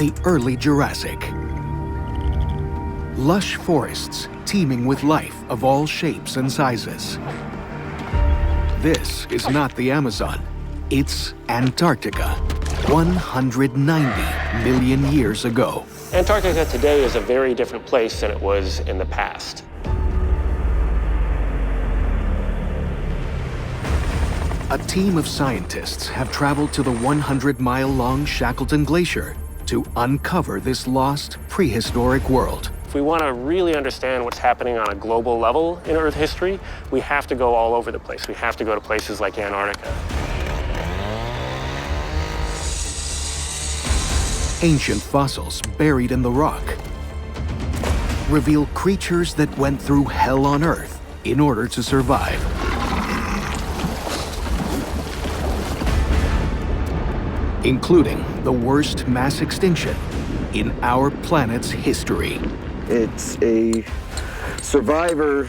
the early Jurassic. Lush forests teeming with life of all shapes and sizes. This is not the Amazon, it's Antarctica, 190 million years ago. Antarctica today is a very different place than it was in the past. A team of scientists have traveled to the 100-mile-long Shackleton Glacier to uncover this lost prehistoric world. If we want to really understand what's happening on a global level in Earth history, we have to go all over the place. We have to go to places like Antarctica. Ancient fossils buried in the rock reveal creatures that went through hell on Earth in order to survive. Including the worst mass extinction in our planet's history. It's a survivor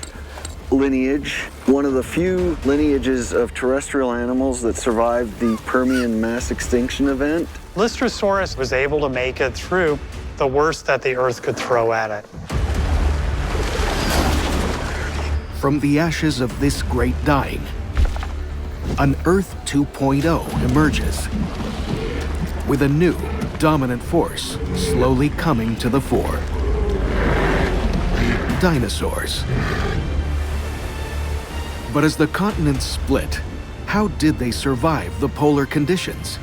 lineage, one of the few lineages of terrestrial animals that survived the Permian mass extinction event. Listrosaurus was able to make it through the worst that the Earth could throw at it. From the ashes of this great dying, an Earth 2.0 emerges, with a new dominant force slowly coming to the fore. Dinosaurs. But as the continents split, how did they survive the polar conditions?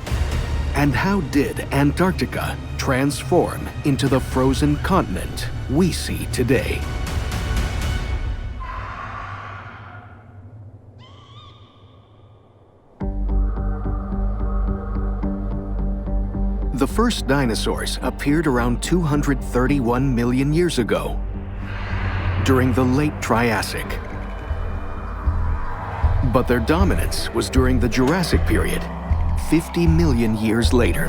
And how did Antarctica transform into the frozen continent we see today? The first dinosaurs appeared around 231 million years ago, during the late Triassic. But their dominance was during the Jurassic period, 50 million years later.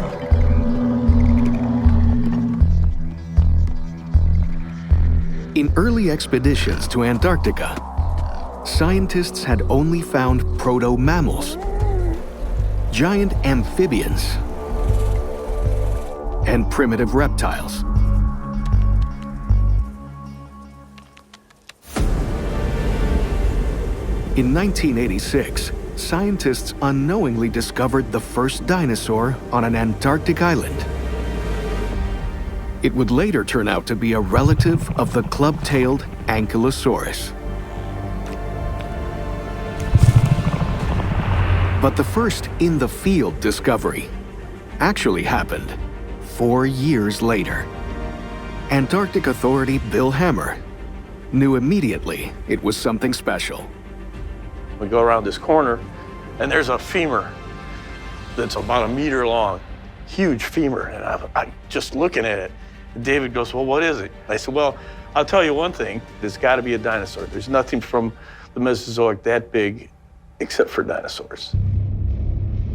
In early expeditions to Antarctica, scientists had only found proto-mammals, giant amphibians, and primitive reptiles. In 1986, scientists unknowingly discovered the first dinosaur on an Antarctic island. It would later turn out to be a relative of the club-tailed Ankylosaurus. But the first in-the-field discovery actually happened 4 years later. Antarctic authority Bill Hammer knew immediately it was something special. We go around this corner, and there's a femur that's about 1 meter long, huge femur, and I'm just looking at it. And David goes, well, what is it? I said, well, I'll tell you one thing, there's gotta be a dinosaur. There's nothing from the Mesozoic that big except for dinosaurs.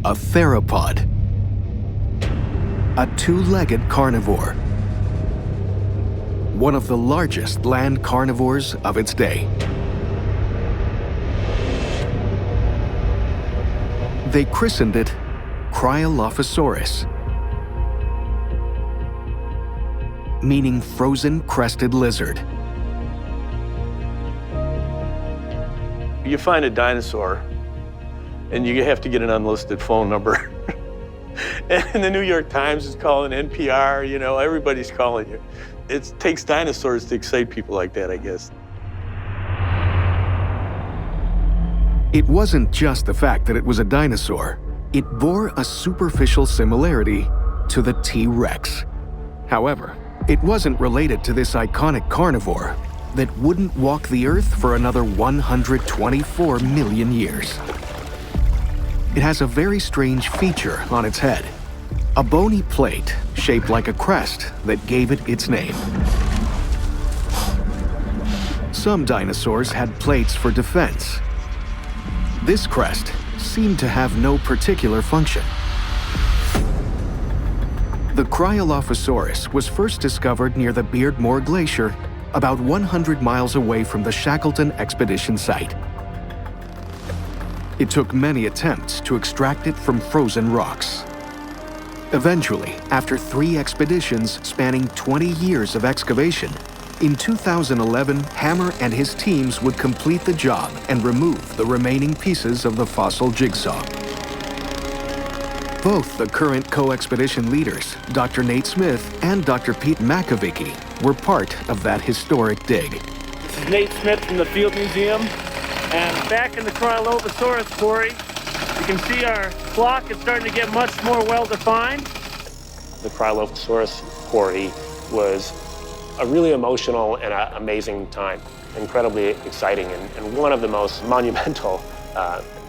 A theropod. A two-legged carnivore. One of the largest land carnivores of its day. They christened it Cryolophosaurus, meaning frozen crested lizard. You find a dinosaur, and you have to get an unlisted phone number. And the New York Times is calling, NPR, you know, everybody's calling you. It takes dinosaurs to excite people like that, I guess. It wasn't just the fact that it was a dinosaur. It bore a superficial similarity to the T-rex. However, it wasn't related to this iconic carnivore that wouldn't walk the Earth for another 124 million years. It has a very strange feature on its head, a bony plate shaped like a crest that gave it its name. Some dinosaurs had plates for defense. This crest seemed to have no particular function. The Cryolophosaurus was first discovered near the Beardmore Glacier, about 100 miles away from the Shackleton expedition site. It took many attempts to extract it from frozen rocks. Eventually, after 3 expeditions spanning 20 years of excavation, in 2011, Hammer and his teams would complete the job and remove the remaining pieces of the fossil jigsaw. Both the current co-expedition leaders, Dr. Nate Smith and Dr. Pete Makovicki, were part of that historic dig. This is Nate Smith from the Field Museum, and back in the Cryolophosaurus quarry, you can see our block is starting to get much more well-defined. The Cryolophosaurus quarry was a really emotional and amazing time, incredibly exciting, and one of the most monumental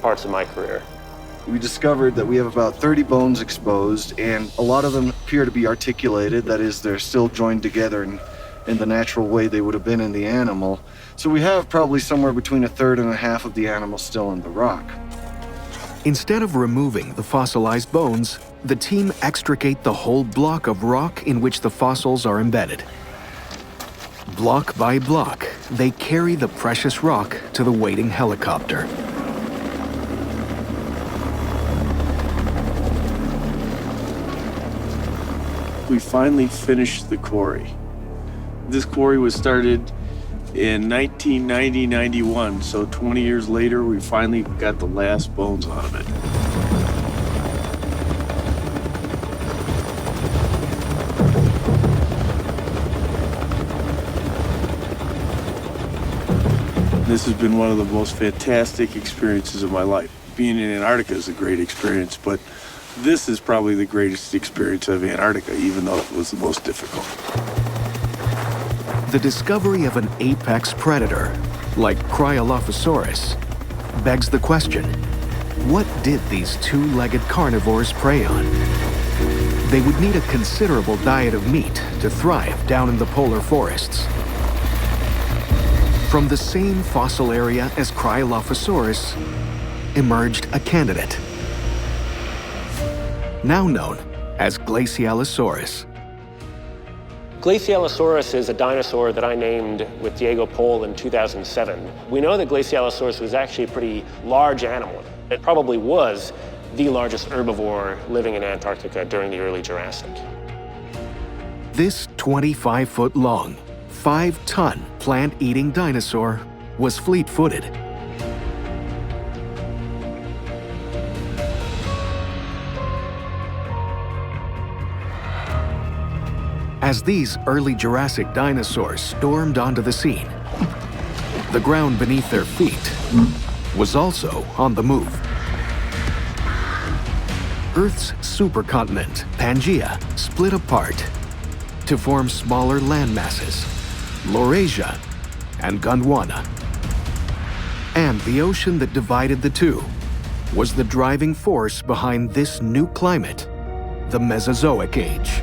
parts of my career. We discovered that we have about 30 bones exposed, and a lot of them appear to be articulated. That is, they're still joined together in the natural way they would have been in the animal. So we have probably somewhere between a third and a half of the animal still in the rock. Instead of removing the fossilized bones, the team extricate the whole block of rock in which the fossils are embedded. Block by block, they carry the precious rock to the waiting helicopter. We finally finished the quarry. This quarry was started in 1990-91, so 20 years later, we finally got the last bones out of it. This has been one of the most fantastic experiences of my life. Being in Antarctica is a great experience, but this is probably the greatest experience of Antarctica, even though it was the most difficult. The discovery of an apex predator, like Cryolophosaurus, begs the question, what did these 2-legged carnivores prey on? They would need a considerable diet of meat to thrive down in the polar forests. From the same fossil area as Cryolophosaurus emerged a candidate, now known as Glacialisaurus. Glacialisaurus is a dinosaur that I named with Diego Pol in 2007. We know that Glacialisaurus was actually a pretty large animal. It probably was the largest herbivore living in Antarctica during the early Jurassic. This 25-foot-long, 5-ton plant-eating dinosaur was fleet-footed. As these early Jurassic dinosaurs stormed onto the scene, the ground beneath their feet was also on the move. Earth's supercontinent, Pangaea, split apart to form smaller landmasses, Laurasia and Gondwana. And the ocean that divided the two was the driving force behind this new climate, the Mesozoic Age.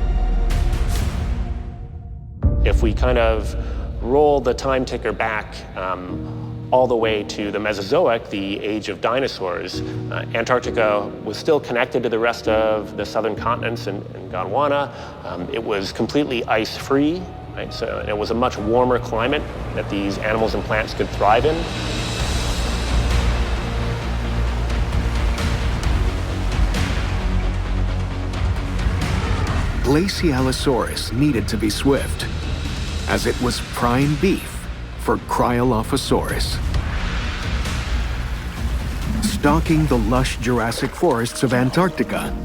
If we kind of roll the time ticker back all the way to the Mesozoic, the age of dinosaurs, Antarctica was still connected to the rest of the southern continents and Gondwana. It was completely ice-free, right? So it was a much warmer climate that these animals and plants could thrive in. Glacialisaurus needed to be swift, as it was prime beef for Cryolophosaurus. Stalking the lush Jurassic forests of Antarctica,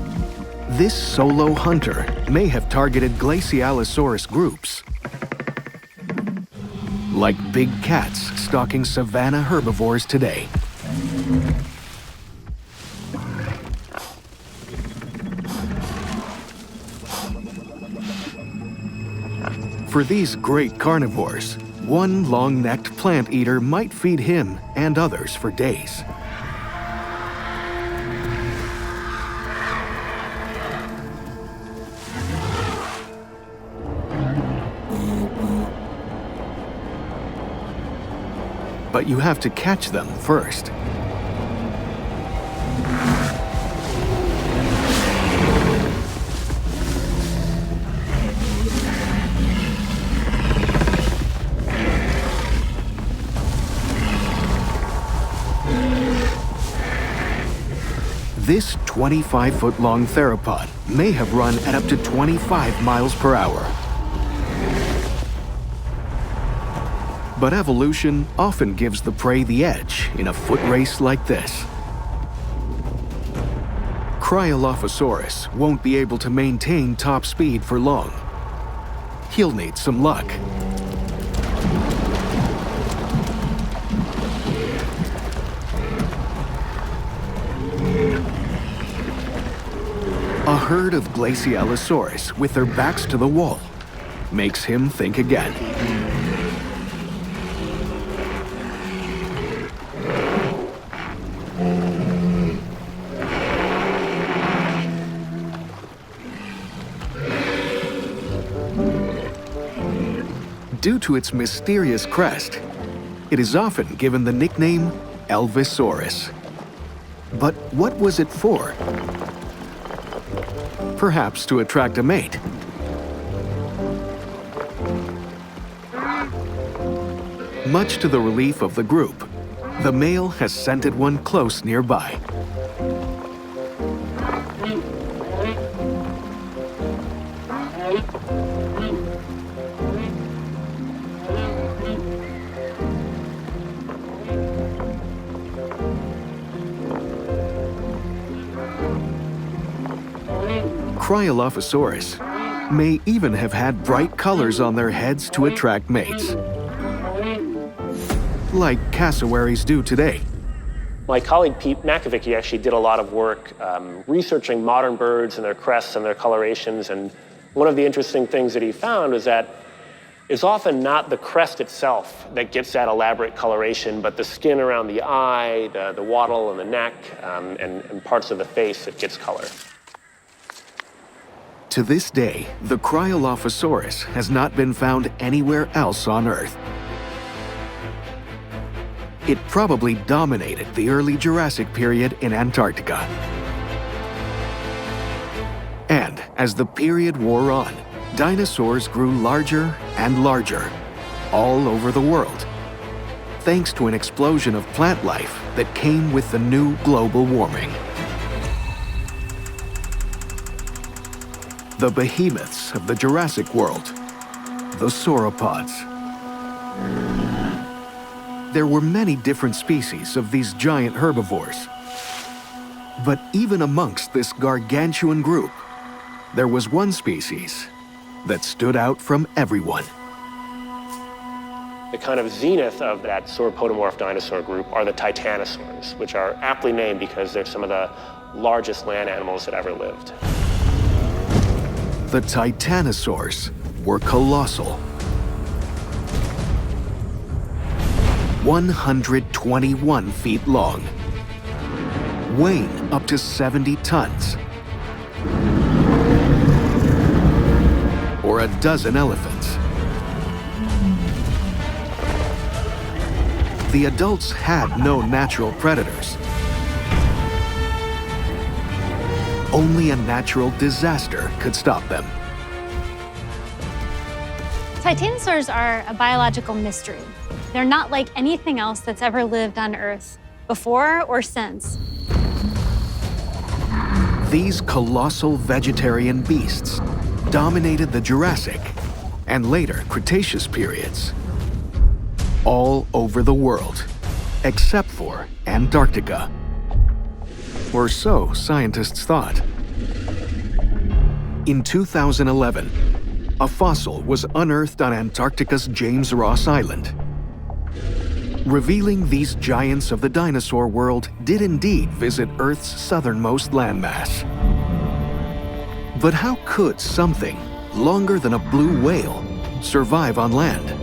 this solo hunter may have targeted Glacialisaurus groups, like big cats stalking savanna herbivores today. For these great carnivores, one long-necked plant eater might feed him and others for days. But you have to catch them first. This 25-foot-long theropod may have run at up to 25 miles per hour. But evolution often gives the prey the edge in a foot race like this. Cryolophosaurus won't be able to maintain top speed for long. He'll need some luck. A herd of Glacialisaurus with their backs to the wall makes him think again. Due to its mysterious crest, it is often given the nickname Elvisaurus. But what was it for? Perhaps to attract a mate. Much to the relief of the group, the male has scented one close nearby. Cryolophosaurus may even have had bright colors on their heads to attract mates, like cassowaries do today. My colleague Pete Makovicky actually did a lot of work researching modern birds and their crests and their colorations, and one of the interesting things that he found was that it's often not the crest itself that gets that elaborate coloration, but the skin around the eye, the wattle and the neck, and parts of the face that gets color. To this day, the Cryolophosaurus has not been found anywhere else on Earth. It probably dominated the early Jurassic period in Antarctica. And as the period wore on, dinosaurs grew larger and larger all over the world, thanks to an explosion of plant life that came with the new global warming. The behemoths of the Jurassic world, the sauropods. There were many different species of these giant herbivores. But even amongst this gargantuan group, there was one species that stood out from everyone. The kind of zenith of that sauropodomorph dinosaur group are the titanosaurs, which are aptly named because they're some of the largest land animals that ever lived. The titanosaurs were colossal. 121 feet long, weighing up to 70 tons, or a dozen elephants. The adults had no natural predators. Only a natural disaster could stop them. Titanosaurs are a biological mystery. They're not like anything else that's ever lived on Earth before or since. These colossal vegetarian beasts dominated the Jurassic and later Cretaceous periods all over the world, except for Antarctica. Or so scientists thought. In 2011, a fossil was unearthed on Antarctica's James Ross Island, revealing these giants of the dinosaur world did indeed visit Earth's southernmost landmass. But how could something longer than a blue whale survive on land?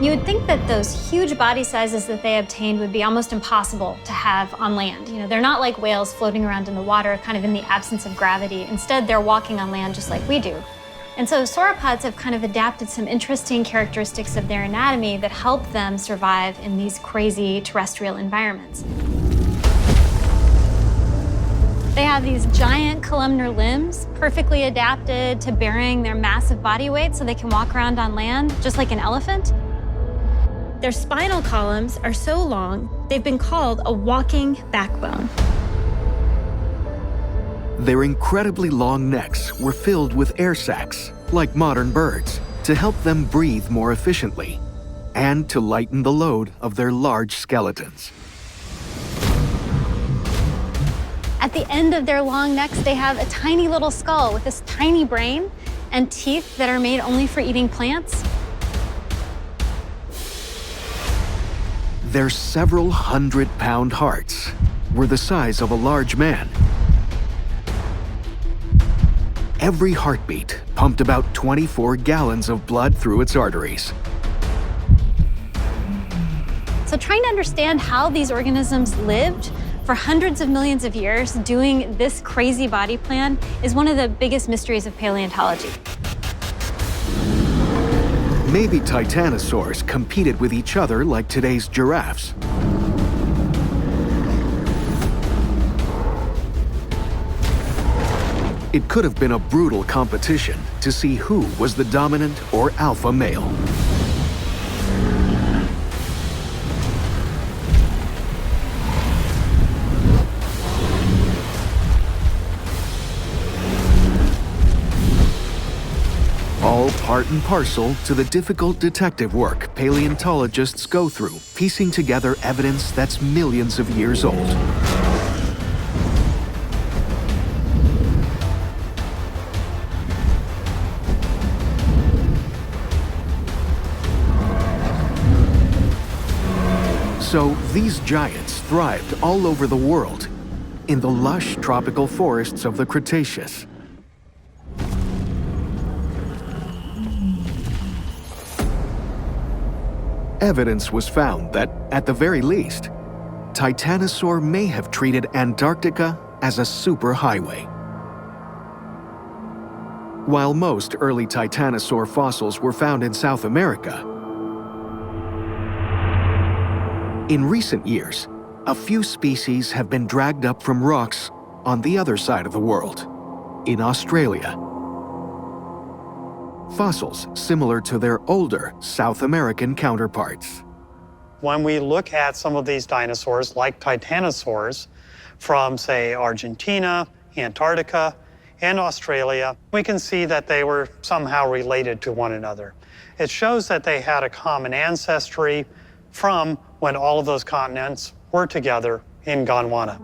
You would think that those huge body sizes that they obtained would be almost impossible to have on land. You know, they're not like whales floating around in the water, kind of in the absence of gravity. Instead, they're walking on land just like we do. And so sauropods have kind of adapted some interesting characteristics of their anatomy that help them survive in these crazy terrestrial environments. They have these giant columnar limbs, perfectly adapted to bearing their massive body weight so they can walk around on land, just like an elephant. Their spinal columns are so long, they've been called a walking backbone. Their incredibly long necks were filled with air sacs, like modern birds, to help them breathe more efficiently and to lighten the load of their large skeletons. At the end of their long necks, they have a tiny little skull with this tiny brain and teeth that are made only for eating plants. Their several hundred-pound hearts were the size of a large man. Every heartbeat pumped about 24 gallons of blood through its arteries. So trying to understand how these organisms lived for hundreds of millions of years doing this crazy body plan is one of the biggest mysteries of paleontology. Maybe titanosaurs competed with each other like today's giraffes. It could have been a brutal competition to see who was the dominant or alpha male. All part and parcel to the difficult detective work paleontologists go through, piecing together evidence that's millions of years old. So these giants thrived all over the world, in the lush tropical forests of the Cretaceous. Evidence was found that, at the very least, Titanosaur may have treated Antarctica as a superhighway. While most early Titanosaur fossils were found in South America, in recent years, a few species have been dragged up from rocks on the other side of the world, in Australia. Fossils similar to their older South American counterparts. When we look at some of these dinosaurs, like titanosaurs, from, say, Argentina, Antarctica, and Australia, we can see that they were somehow related to one another. It shows that they had a common ancestry from when all of those continents were together in Gondwana.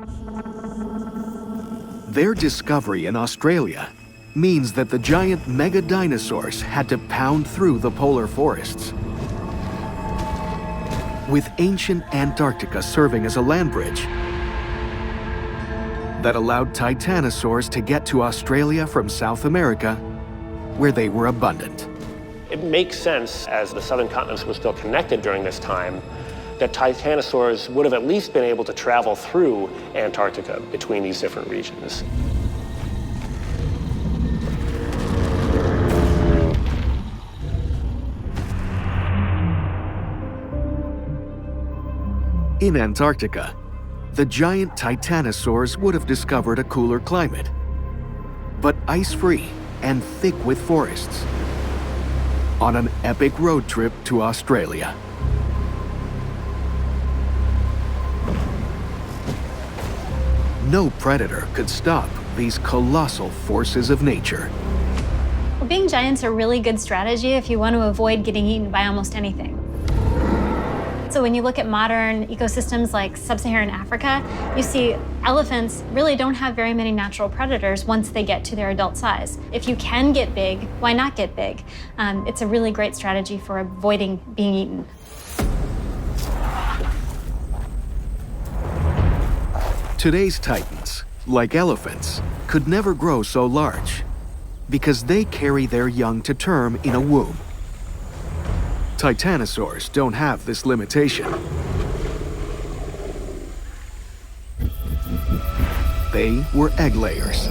Their discovery in Australia means that the giant mega dinosaurs had to pound through the polar forests. With ancient Antarctica serving as a land bridge that allowed titanosaurs to get to Australia from South America, where they were abundant. It makes sense, as the southern continents were still connected during this time, that titanosaurs would have at least been able to travel through Antarctica between these different regions. In Antarctica, the giant titanosaurs would have discovered a cooler climate, but ice-free and thick with forests, on an epic road trip to Australia. No predator could stop these colossal forces of nature. Well, being giants are a really good strategy if you want to avoid getting eaten by almost anything. So when you look at modern ecosystems like sub-Saharan Africa, you see elephants really don't have very many natural predators once they get to their adult size. If you can get big, why not get big? It's a really great strategy for avoiding being eaten. Today's titans, like elephants, could never grow so large because they carry their young to term in a womb. Titanosaurs don't have this limitation. They were egg layers.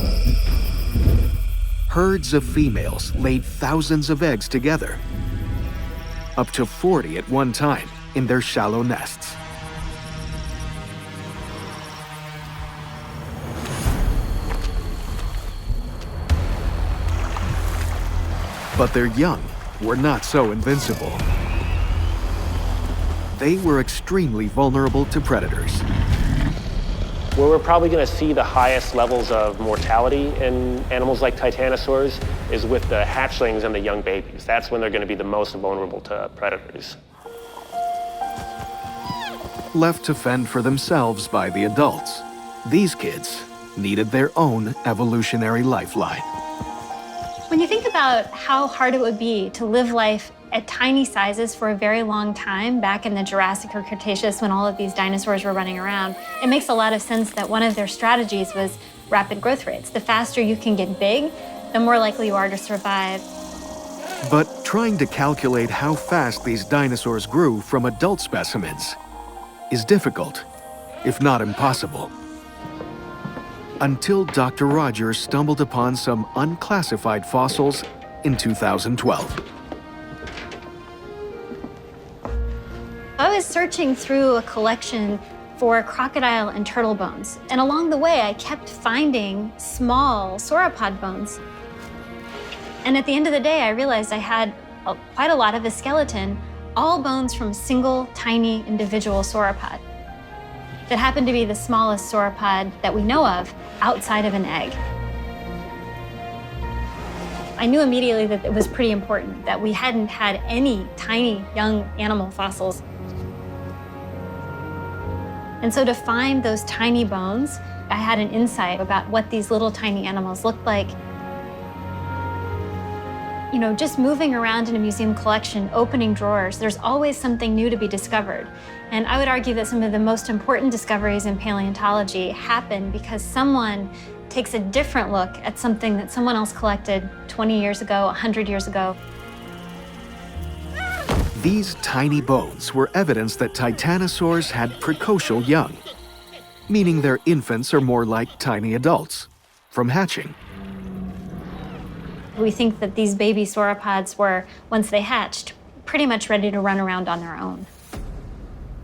Herds of females laid thousands of eggs together, up to 40 at one time in their shallow nests. But their young were not so invincible. They were extremely vulnerable to predators. Where we're probably going to see the highest levels of mortality in animals like titanosaurs is with the hatchlings and the young babies. That's when they're going to be the most vulnerable to predators. Left to fend for themselves by the adults, these kids needed their own evolutionary lifeline. When you think about how hard it would be to live life at tiny sizes for a very long time back in the Jurassic or Cretaceous when all of these dinosaurs were running around, it makes a lot of sense that one of their strategies was rapid growth rates. The faster you can get big, the more likely you are to survive. But trying to calculate how fast these dinosaurs grew from adult specimens is difficult, if not impossible. Until Dr. Rogers stumbled upon some unclassified fossils in 2012. I was searching through a collection for crocodile and turtle bones, and along the way I kept finding small sauropod bones. And at the end of the day, I realized I had quite a lot of a skeleton, all bones from a single tiny individual sauropod that happened to be the smallest sauropod that we know of outside of an egg. I knew immediately that it was pretty important that we hadn't had any tiny young animal fossils. And so to find those tiny bones, I had an insight about what these little tiny animals looked like. You know, just moving around in a museum collection, opening drawers, there's always something new to be discovered. And I would argue that some of the most important discoveries in paleontology happen because someone takes a different look at something that someone else collected 20 years ago, 100 years ago. These tiny bones were evidence that titanosaurs had precocial young, meaning their infants are more like tiny adults from hatching. We think that these baby sauropods were, once they hatched, pretty much ready to run around on their own.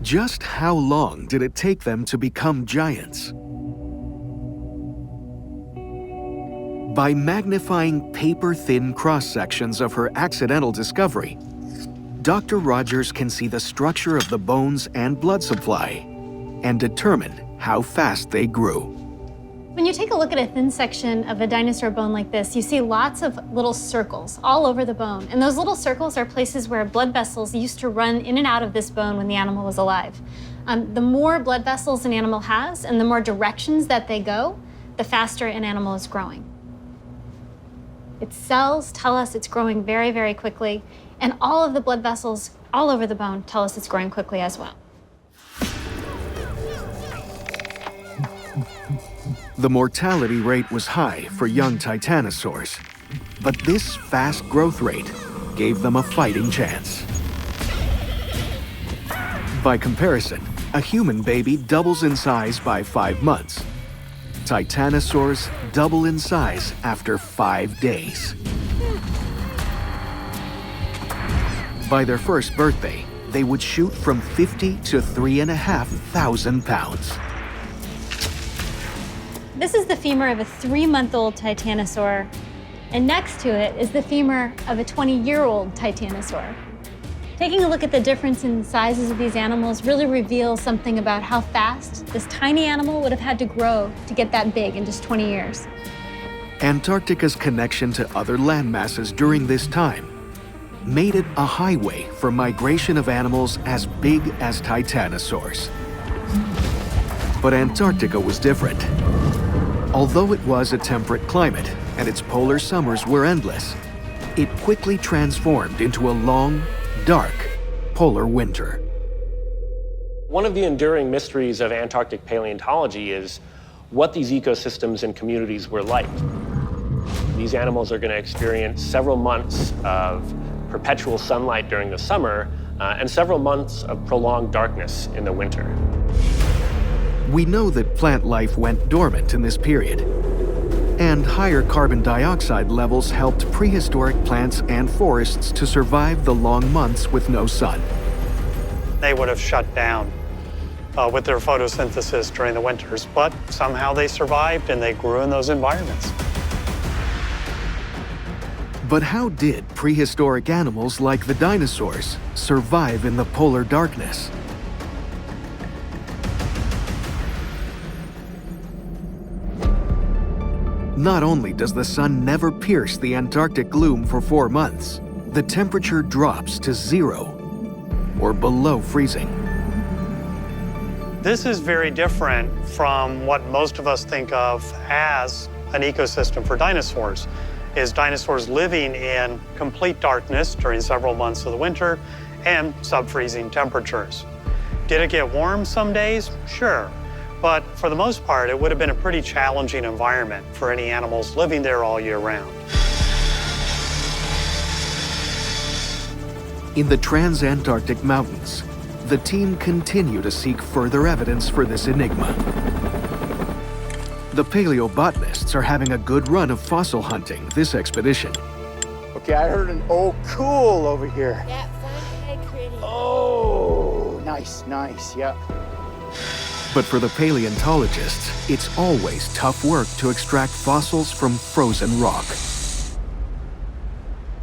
Just how long did it take them to become giants? By magnifying paper-thin cross-sections of her accidental discovery, Dr. Rogers can see the structure of the bones and blood supply and determine how fast they grew. When you take a look at a thin section of a dinosaur bone like this, you see lots of little circles all over the bone. And those little circles are places where blood vessels used to run in and out of this bone when the animal was alive. The more blood vessels an animal has and the more directions that they go, the faster an animal is growing. Its cells tell us it's growing very, very quickly, and all of the blood vessels all over the bone tell us it's growing quickly as well. The mortality rate was high for young titanosaurs, but this fast growth rate gave them a fighting chance. By comparison, a human baby doubles in size by 5 months. Titanosaurs double in size after 5 days. By their first birthday, they would shoot from 50 to 3,500 pounds. This is the femur of a 3-month-old titanosaur, and next to it is the femur of a 20-year-old titanosaur. Taking a look at the difference in the sizes of these animals really reveals something about how fast this tiny animal would have had to grow to get that big in just 20 years. Antarctica's connection to other land masses during this time made it a highway for migration of animals as big as titanosaurs. But Antarctica was different. Although it was a temperate climate and its polar summers were endless, it quickly transformed into a long, dark polar winter. One of the enduring mysteries of Antarctic paleontology is what these ecosystems and communities were like. These animals are going to experience several months of perpetual sunlight during the summer and several months of prolonged darkness in the winter. We know that plant life went dormant in this period, and higher carbon dioxide levels helped prehistoric plants and forests to survive the long months with no sun. They would have shut down with their photosynthesis during the winters, but somehow they survived and they grew in those environments. But how did prehistoric animals like the dinosaurs survive in the polar darkness? Not only does the sun never pierce the Antarctic gloom for 4 months, the temperature drops to 0 or below freezing. This is very different from what most of us think of as an ecosystem for dinosaurs, is dinosaurs living in complete darkness during several months of the winter and sub-freezing temperatures. Did it get warm some days? Sure. But for the most part, it would have been a pretty challenging environment for any animals living there all year round. In the Transantarctic Mountains, the team continue to seek further evidence for this enigma. The paleobotanists are having a good run of fossil hunting this expedition. Okay, I heard an "oh, cool" over here. Yeah, find the pretty. Oh, nice, nice, yeah. But for the paleontologists, it's always tough work to extract fossils from frozen rock.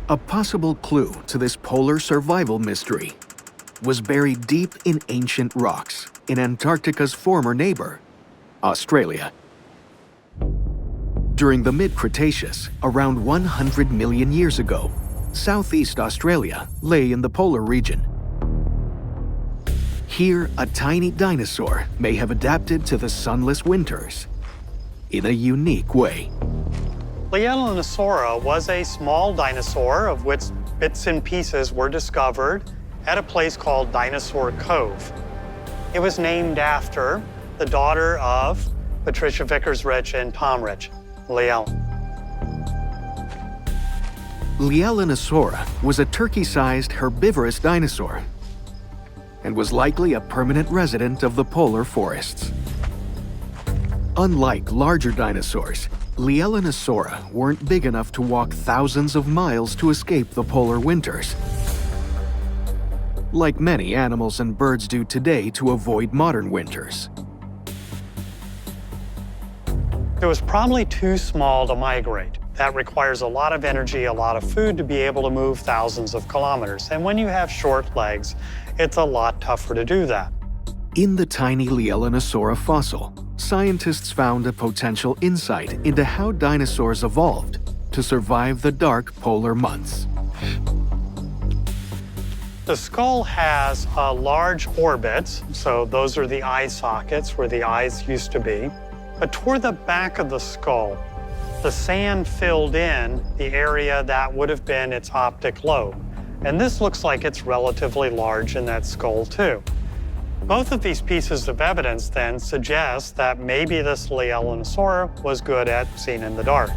A possible clue to this polar survival mystery was buried deep in ancient rocks in Antarctica's former neighbor, Australia. During the mid-Cretaceous, around 100 million years ago, Southeast Australia lay in the polar region. Here, a tiny dinosaur may have adapted to the sunless winters in a unique way. Glacialisaurus was a small dinosaur of which bits and pieces were discovered at a place called Dinosaur Cove. It was named after the daughter of Patricia Vickers-Rich and Tom Rich, Glacial. Glacialisaurus was a turkey-sized herbivorous dinosaur and was likely a permanent resident of the polar forests. Unlike larger dinosaurs, Glacialisaurus weren't big enough to walk thousands of miles to escape the polar winters, like many animals and birds do today to avoid modern winters. It was probably too small to migrate. That requires a lot of energy, a lot of food to be able to move thousands of kilometers. And when you have short legs, it's a lot tougher to do that. In the tiny Glacialisaurus fossil, scientists found a potential insight into how dinosaurs evolved to survive the dark polar months. The skull has large orbits, so those are the eye sockets where the eyes used to be. But toward the back of the skull, the sand filled in the area that would have been its optic lobe. And this looks like it's relatively large in that skull too. Both of these pieces of evidence then suggest that maybe this Glacialisaurus was good at seeing in the dark.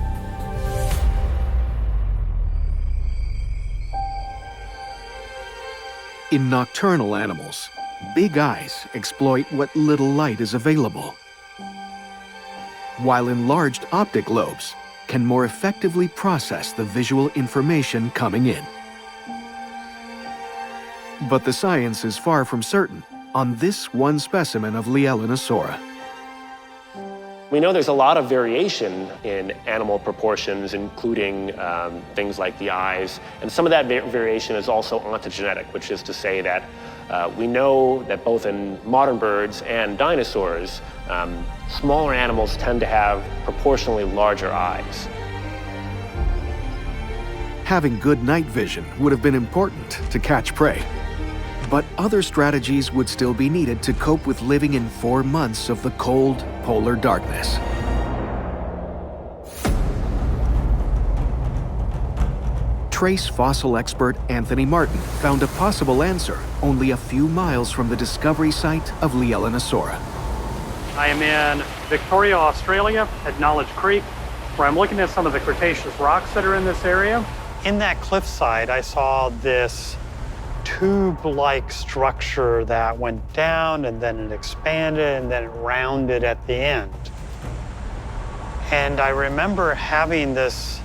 In nocturnal animals, big eyes exploit what little light is available, while enlarged optic lobes can more effectively process the visual information coming in. But the science is far from certain on this one specimen of Glacialisaurus. We know there's a lot of variation in animal proportions, including things like the eyes. And some of that variation is also ontogenetic, which is to say that we know that both in modern birds and dinosaurs, smaller animals tend to have proportionally larger eyes. Having good night vision would have been important to catch prey. But other strategies would still be needed to cope with living in 4 months of the cold, polar darkness. Trace fossil expert Anthony Martin found a possible answer only a few miles from the discovery site of Glacialisaurus. I am in Victoria, Australia, at Knowledge Creek, where I'm looking at some of the Cretaceous rocks that are in this area. In that cliffside, I saw this tube-like structure that went down and then it expanded and then it rounded at the end. And I remember having this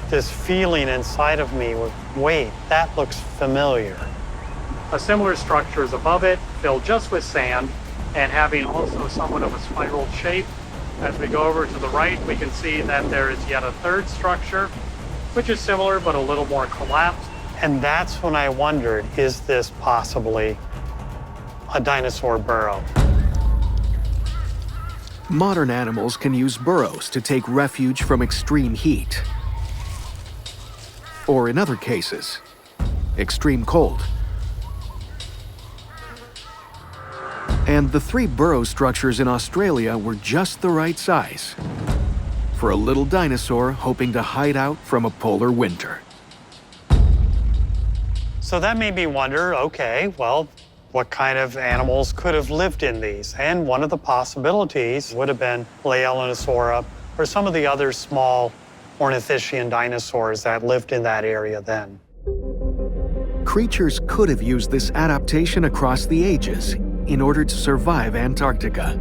feeling inside of me with, wait, that looks familiar. A similar structure is above it, filled just with sand, and having also somewhat of a spiral shape. As we go over to the right, we can see that there is yet a third structure, which is similar but a little more collapsed. And that's when I wondered, is this possibly a dinosaur burrow? Modern animals can use burrows to take refuge from extreme heat, or in other cases, extreme cold. And the 3 burrow structures in Australia were just the right size for a little dinosaur hoping to hide out from a polar winter. So that made me wonder, okay, well, what kind of animals could have lived in these? And one of the possibilities would have been Glacialisaurus or some of the other small ornithischian dinosaurs that lived in that area then. Creatures could have used this adaptation across the ages in order to survive Antarctica.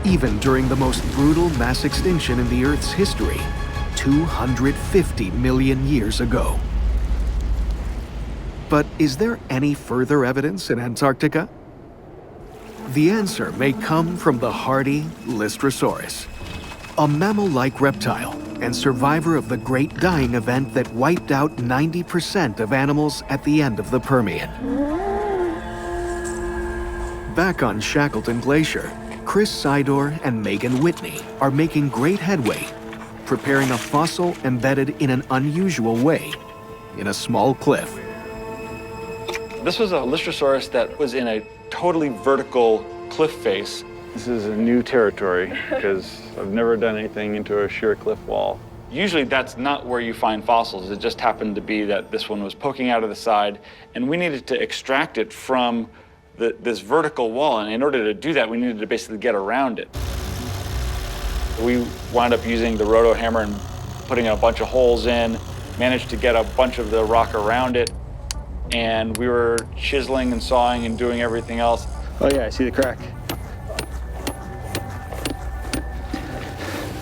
Even during the most brutal mass extinction in the Earth's history, 250 million years ago. But is there any further evidence in Antarctica? The answer may come from the hardy Lystrosaurus, a mammal-like reptile and survivor of the Great Dying Event that wiped out 90% of animals at the end of the Permian. Back on Shackleton Glacier, Chris Sidor and Megan Whitney are making great headway, preparing a fossil embedded in an unusual way in a small cliff. This was a Lystrosaurus that was in a totally vertical cliff face. This is a new territory because I've never done anything into a sheer cliff wall. Usually that's not where you find fossils. It just happened to be that this one was poking out of the side, and we needed to extract it from this vertical wall. And in order to do that, we needed to basically get around it. We wound up using the roto hammer and putting a bunch of holes in, managed to get a bunch of the rock around it, and we were chiseling and sawing and doing everything else. Oh yeah, I see the crack.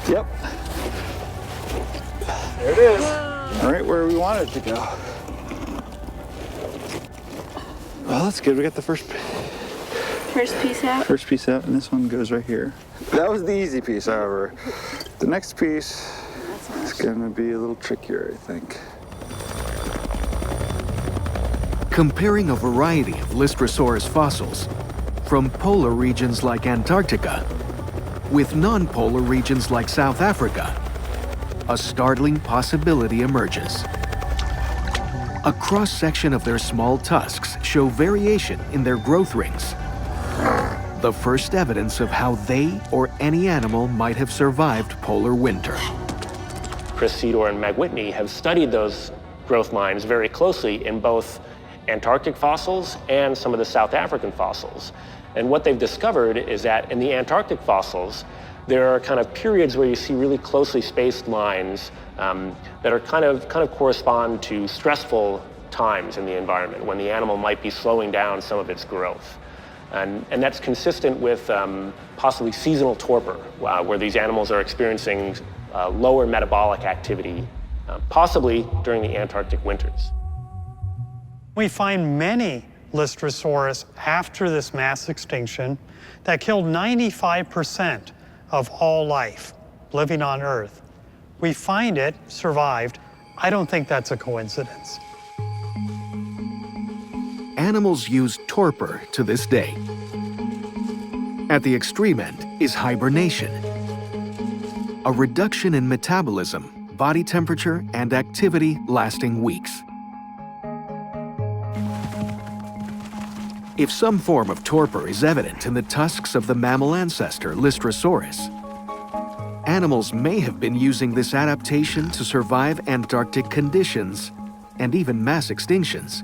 Yep. There it is. Right where we wanted it to go. Well, that's good. We got the first piece out? First piece out, and this one goes right here. That was the easy piece, however. The next piece is going to be a little trickier, I think. Comparing a variety of Lystrosaurus fossils from polar regions like Antarctica with non-polar regions like South Africa, a startling possibility emerges. A cross-section of their small tusks show variation in their growth rings, the first evidence of how they or any animal might have survived polar winter. Chris Sidor and Meg Whitney have studied those growth lines very closely in both Antarctic fossils and some of the South African fossils. And what they've discovered is that in the Antarctic fossils, there are kind of periods where you see really closely spaced lines that are kind of correspond to stressful times in the environment when the animal might be slowing down some of its growth. And that's consistent with possibly seasonal torpor, where these animals are experiencing lower metabolic activity, possibly during the Antarctic winters. We find many Lystrosaurus after this mass extinction that killed 95% of all life living on Earth. We find it survived. I don't think that's a coincidence. Animals use torpor to this day. At the extreme end is hibernation, a reduction in metabolism, body temperature, and activity lasting weeks. If some form of torpor is evident in the tusks of the mammal ancestor Lystrosaurus, animals may have been using this adaptation to survive Antarctic conditions and even mass extinctions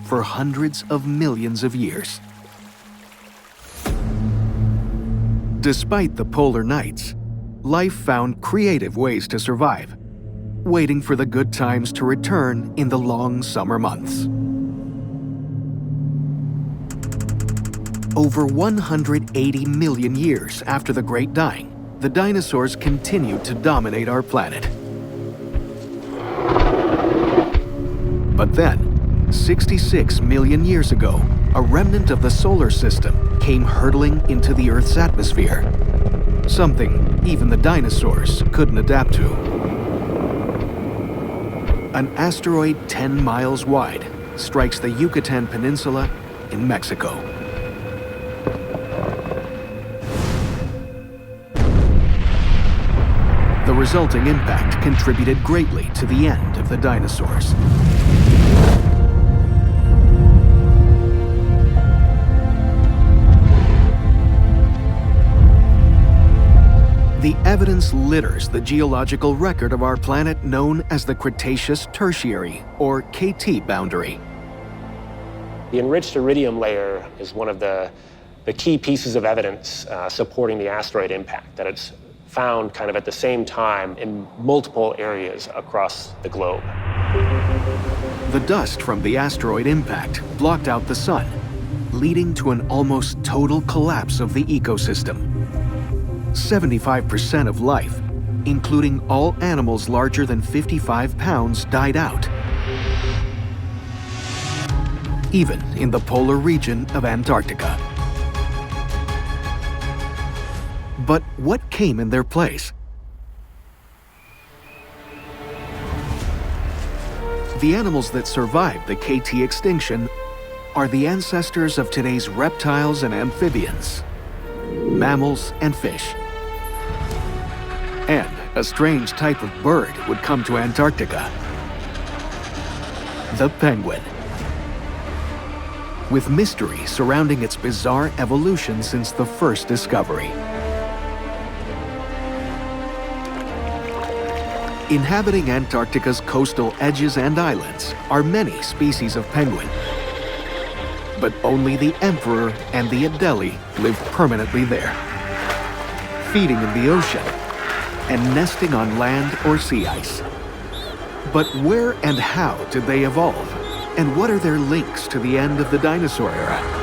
for hundreds of millions of years. Despite the polar nights, life found creative ways to survive, waiting for the good times to return in the long summer months. Over 180 million years after the Great Dying, the dinosaurs continued to dominate our planet. But then, 66 million years ago, a remnant of the solar system came hurtling into the Earth's atmosphere, something even the dinosaurs couldn't adapt to. An asteroid 10 miles wide strikes the Yucatan Peninsula in Mexico. The resulting impact contributed greatly to the end of the dinosaurs. The evidence litters the geological record of our planet known as the Cretaceous Tertiary, or KT boundary. The enriched iridium layer is one of the key pieces of evidence supporting the asteroid impact, that it's found kind of at the same time in multiple areas across the globe. The dust from the asteroid impact blocked out the sun, leading to an almost total collapse of the ecosystem. 75% of life, including all animals larger than 55 pounds, died out. Even in the polar region of Antarctica. But what came in their place? The animals that survived the KT extinction are the ancestors of today's reptiles and amphibians, mammals and fish. And a strange type of bird would come to Antarctica: the penguin. With mystery surrounding its bizarre evolution since the first discovery. Inhabiting Antarctica's coastal edges and islands are many species of penguin. But only the emperor and the Adelie live permanently there, feeding in the ocean and nesting on land or sea ice. But where and how did they evolve? And what are their links to the end of the dinosaur era?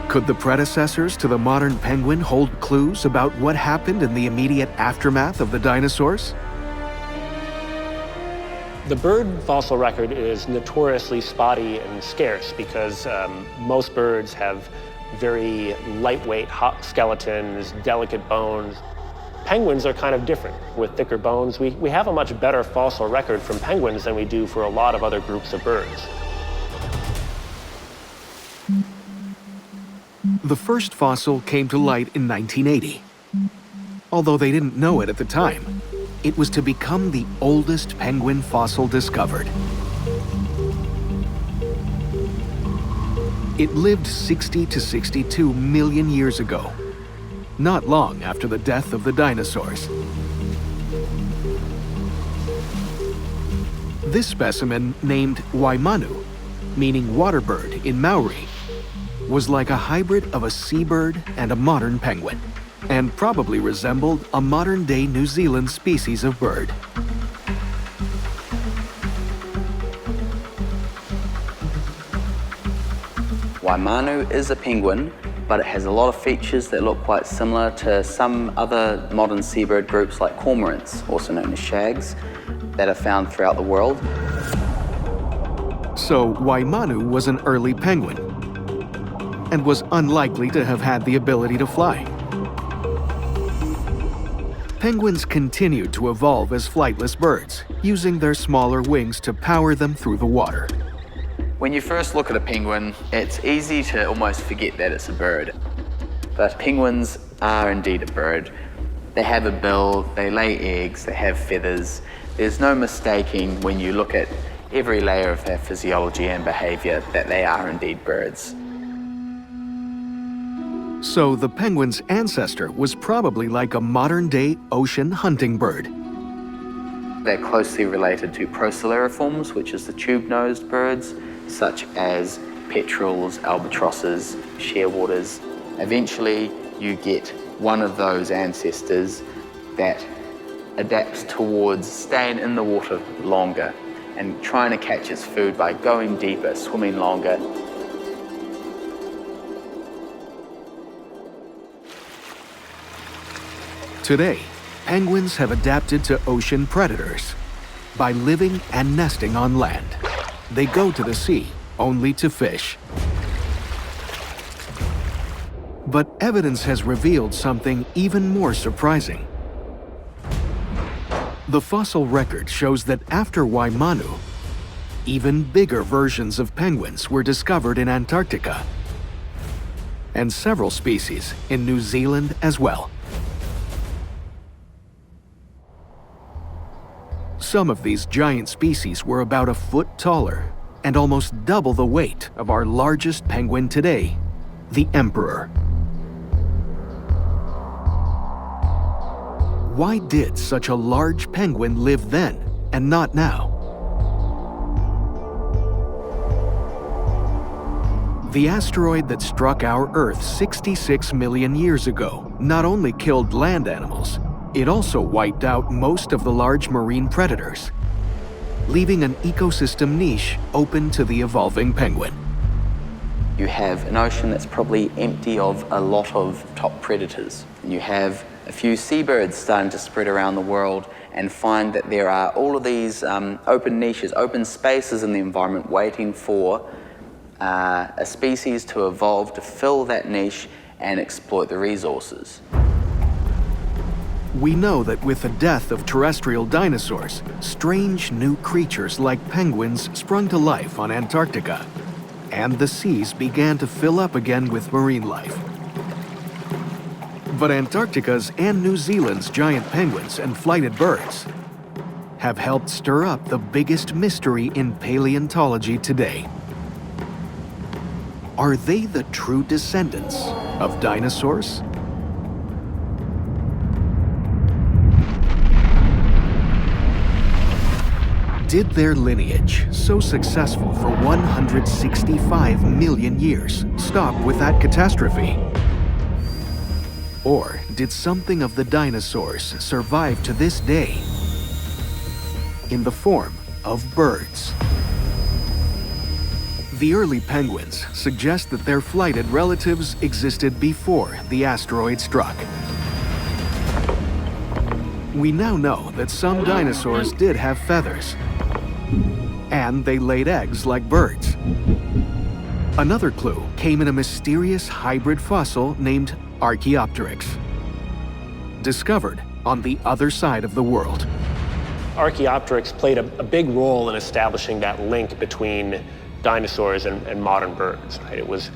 Could the predecessors to the modern penguin hold clues about what happened in the immediate aftermath of the dinosaurs? The bird fossil record is notoriously spotty and scarce because most birds have very lightweight skeletons, delicate bones. Penguins are kind of different with thicker bones. We have a much better fossil record from penguins than we do for a lot of other groups of birds. The first fossil came to light in 1980. Although they didn't know it at the time, it was to become the oldest penguin fossil discovered. It lived 60 to 62 million years ago, not long after the death of the dinosaurs. This specimen, named Waimanu, meaning water bird in Maori, was like a hybrid of a seabird and a modern penguin, and probably resembled a modern-day New Zealand species of bird. Waimanu is a penguin, but it has a lot of features that look quite similar to some other modern seabird groups like cormorants, also known as shags, that are found throughout the world. So Waimanu was an early penguin, and was unlikely to have had the ability to fly. Penguins continued to evolve as flightless birds, using their smaller wings to power them through the water. When you first look at a penguin, it's easy to almost forget that it's a bird. But penguins are indeed a bird. They have a bill, they lay eggs, they have feathers. There's no mistaking when you look at every layer of their physiology and behavior that they are indeed birds. So the penguin's ancestor was probably like a modern-day ocean hunting bird. They're closely related to procelariforms, which is the tube-nosed birds, such as petrels, albatrosses, shearwaters. Eventually, you get one of those ancestors that adapts towards staying in the water longer and trying to catch its food by going deeper, swimming longer. Today, penguins have adapted to ocean predators by living and nesting on land. They go to the sea only to fish. But evidence has revealed something even more surprising. The fossil record shows that after Waimanu, even bigger versions of penguins were discovered in Antarctica, and several species in New Zealand as well. Some of these giant species were about a foot taller and almost double the weight of our largest penguin today, the emperor. Why did such a large penguin live then and not now? The asteroid that struck our Earth 66 million years ago not only killed land animals, it also wiped out most of the large marine predators, leaving an ecosystem niche open to the evolving penguin. You have an ocean that's probably empty of a lot of top predators. And you have a few seabirds starting to spread around the world and find that there are all of these open niches, open spaces in the environment waiting for a species to evolve to fill that niche and exploit the resources. We know that with the death of terrestrial dinosaurs, strange new creatures like penguins sprung to life on Antarctica, and the seas began to fill up again with marine life. But Antarctica's and New Zealand's giant penguins and flighted birds have helped stir up the biggest mystery in paleontology today. Are they the true descendants of dinosaurs? Did their lineage, so successful for 165 million years, stop with that catastrophe? Or did something of the dinosaurs survive to this day in the form of birds? The early penguins suggest that their flighted relatives existed before the asteroid struck. We now know that some dinosaurs did have feathers, and they laid eggs like birds. Another clue came in a mysterious hybrid fossil named Archaeopteryx, discovered on the other side of the world. Archaeopteryx played a big role in establishing that link between dinosaurs and modern birds. Right? It was,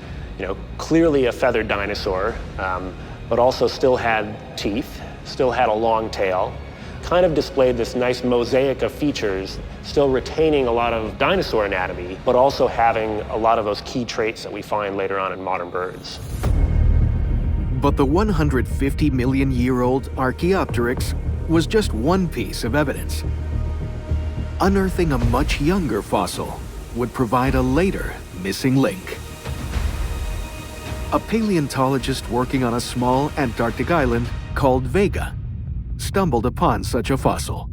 clearly a feathered dinosaur, but also still had teeth, still had a long tail, kind of displayed this nice mosaic of features, still retaining a lot of dinosaur anatomy, but also having a lot of those key traits that we find later on in modern birds. But the 150 million year old Archaeopteryx was just one piece of evidence. Unearthing a much younger fossil would provide a later missing link. A paleontologist working on a small Antarctic island called Vega stumbled upon such a fossil.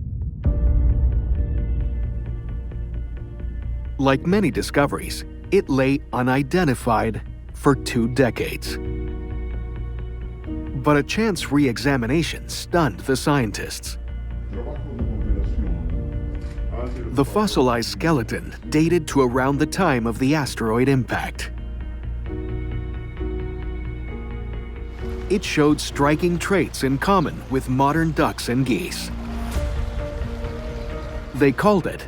Like many discoveries, it lay unidentified for 2 decades. But a chance re-examination stunned the scientists. The fossilized skeleton dated to around the time of the asteroid impact. It showed striking traits in common with modern ducks and geese. They called it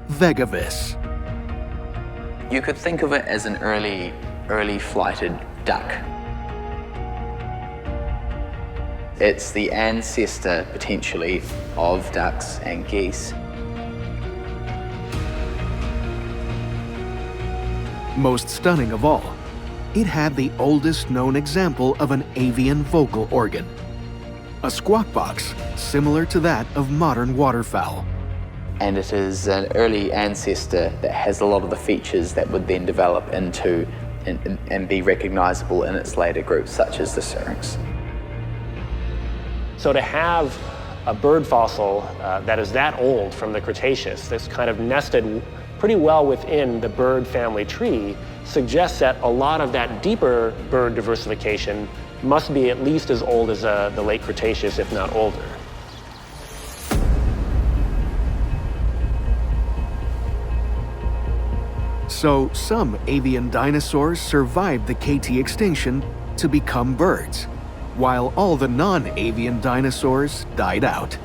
Vegavis. You could think of it as an early flighted duck. It's the ancestor, potentially, of ducks and geese. Most stunning of all, it had the oldest known example of an avian vocal organ, a squawk box similar to that of modern waterfowl. And it is an early ancestor that has a lot of the features that would then develop into and be recognizable in its later groups, such as the syrinx. So to have a bird fossil that is that old from the Cretaceous, that's kind of nested pretty well within the bird family tree, suggests that a lot of that deeper bird diversification must be at least as old as the late Cretaceous, if not older. So some avian dinosaurs survived the KT extinction to become birds, while all the non-avian dinosaurs died out.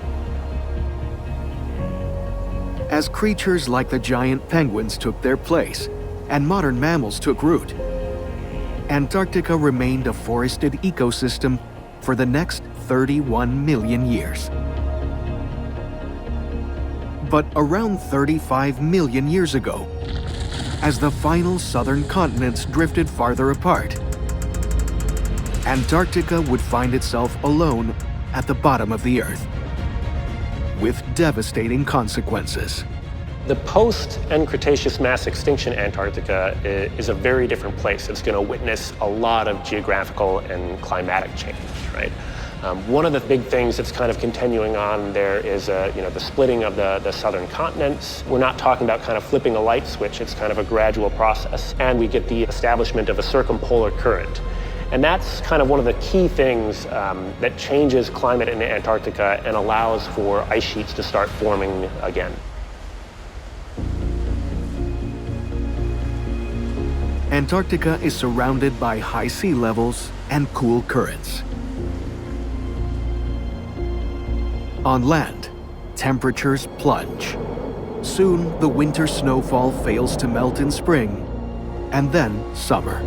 As creatures like the giant penguins took their place and modern mammals took root, Antarctica remained a forested ecosystem for the next 31 million years. but around 35 million years ago, as the final southern continents drifted farther apart, Antarctica would find itself alone at the bottom of the Earth, with devastating consequences. The post-end Cretaceous mass extinction Antarctica is a very different place. It's going to witness a lot of geographical and climatic change, right? One of the big things that's kind of continuing on there is the splitting of the southern continents. We're not talking about kind of flipping a light switch. It's kind of a gradual process. And we get the establishment of a circumpolar current. And that's kind of one of the key things that changes climate in Antarctica and allows for ice sheets to start forming again. Antarctica is surrounded by high sea levels and cool currents. On land, temperatures plunge. Soon, the winter snowfall fails to melt in spring, and then summer.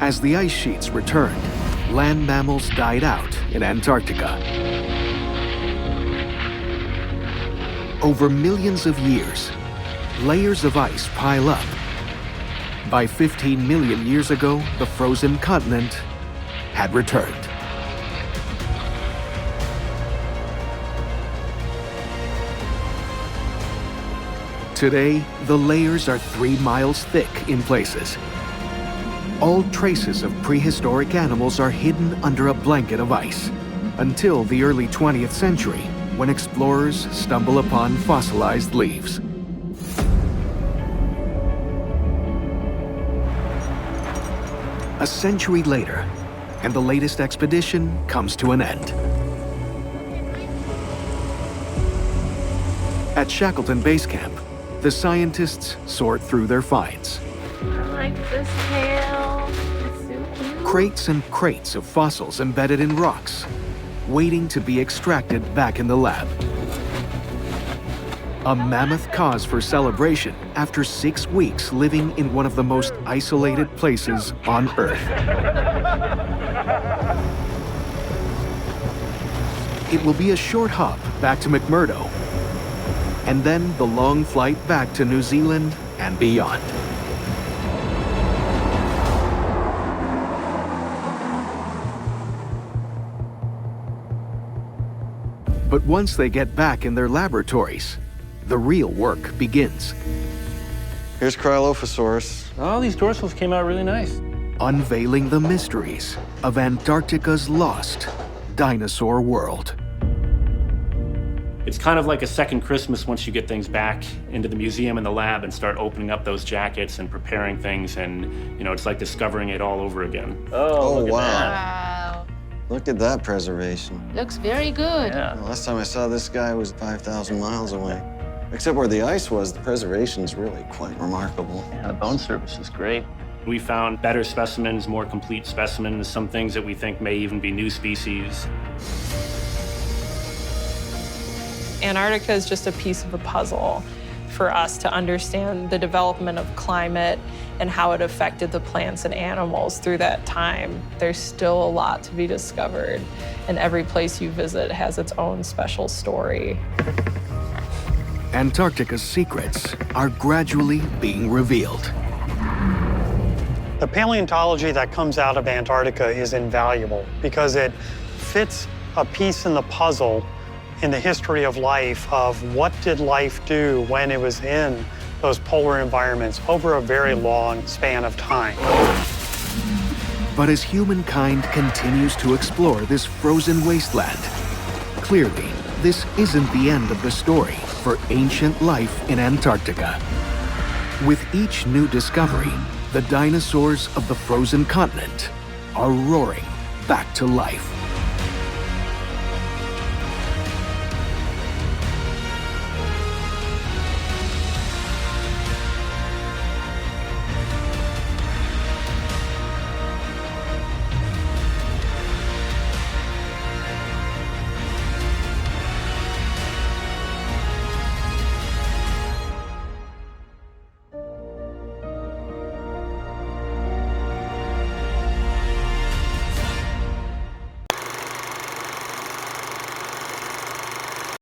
As the ice sheets returned, land mammals died out in Antarctica. Over millions of years, layers of ice pile up. By 15 million years ago, the frozen continent had returned. Today, the layers are 3 miles thick in places. All traces of prehistoric animals are hidden under a blanket of ice, until the early 20th century, when explorers stumble upon fossilized leaves. A century later, and the latest expedition comes to an end. At Shackleton Base Camp, the scientists sort through their finds. I like this tail. It's so cute. Crates and crates of fossils embedded in rocks, waiting to be extracted back in the lab. A mammoth cause for celebration after 6 weeks living in one of the most isolated places on Earth. It will be a short hop back to McMurdo, and then the long flight back to New Zealand and beyond. But once they get back in their laboratories, the real work begins. Here's Cryolophosaurus. Oh, these dorsals came out really nice. Unveiling the mysteries of Antarctica's lost dinosaur world. It's kind of like a second Christmas once you get things back into the museum and the lab and start opening up those jackets and preparing things, and it's like discovering it all over again. Oh, wow. Wow. Look at that preservation. Looks very good. Yeah. The last time I saw this guy was 5,000 miles away. Except where the ice was, the preservation's really quite remarkable. Yeah, the bone surface is great. We found better specimens, more complete specimens, some things that we think may even be new species. Antarctica is just a piece of the puzzle for us to understand the development of climate and how it affected the plants and animals through that time. There's still a lot to be discovered, and every place you visit has its own special story. Antarctica's secrets are gradually being revealed. The paleontology that comes out of Antarctica is invaluable because it fits a piece in the puzzle in the history of life of what did life do when it was in those polar environments over a very long span of time. But as humankind continues to explore this frozen wasteland, clearly this isn't the end of the story for ancient life in Antarctica. With each new discovery, the dinosaurs of the frozen continent are roaring back to life.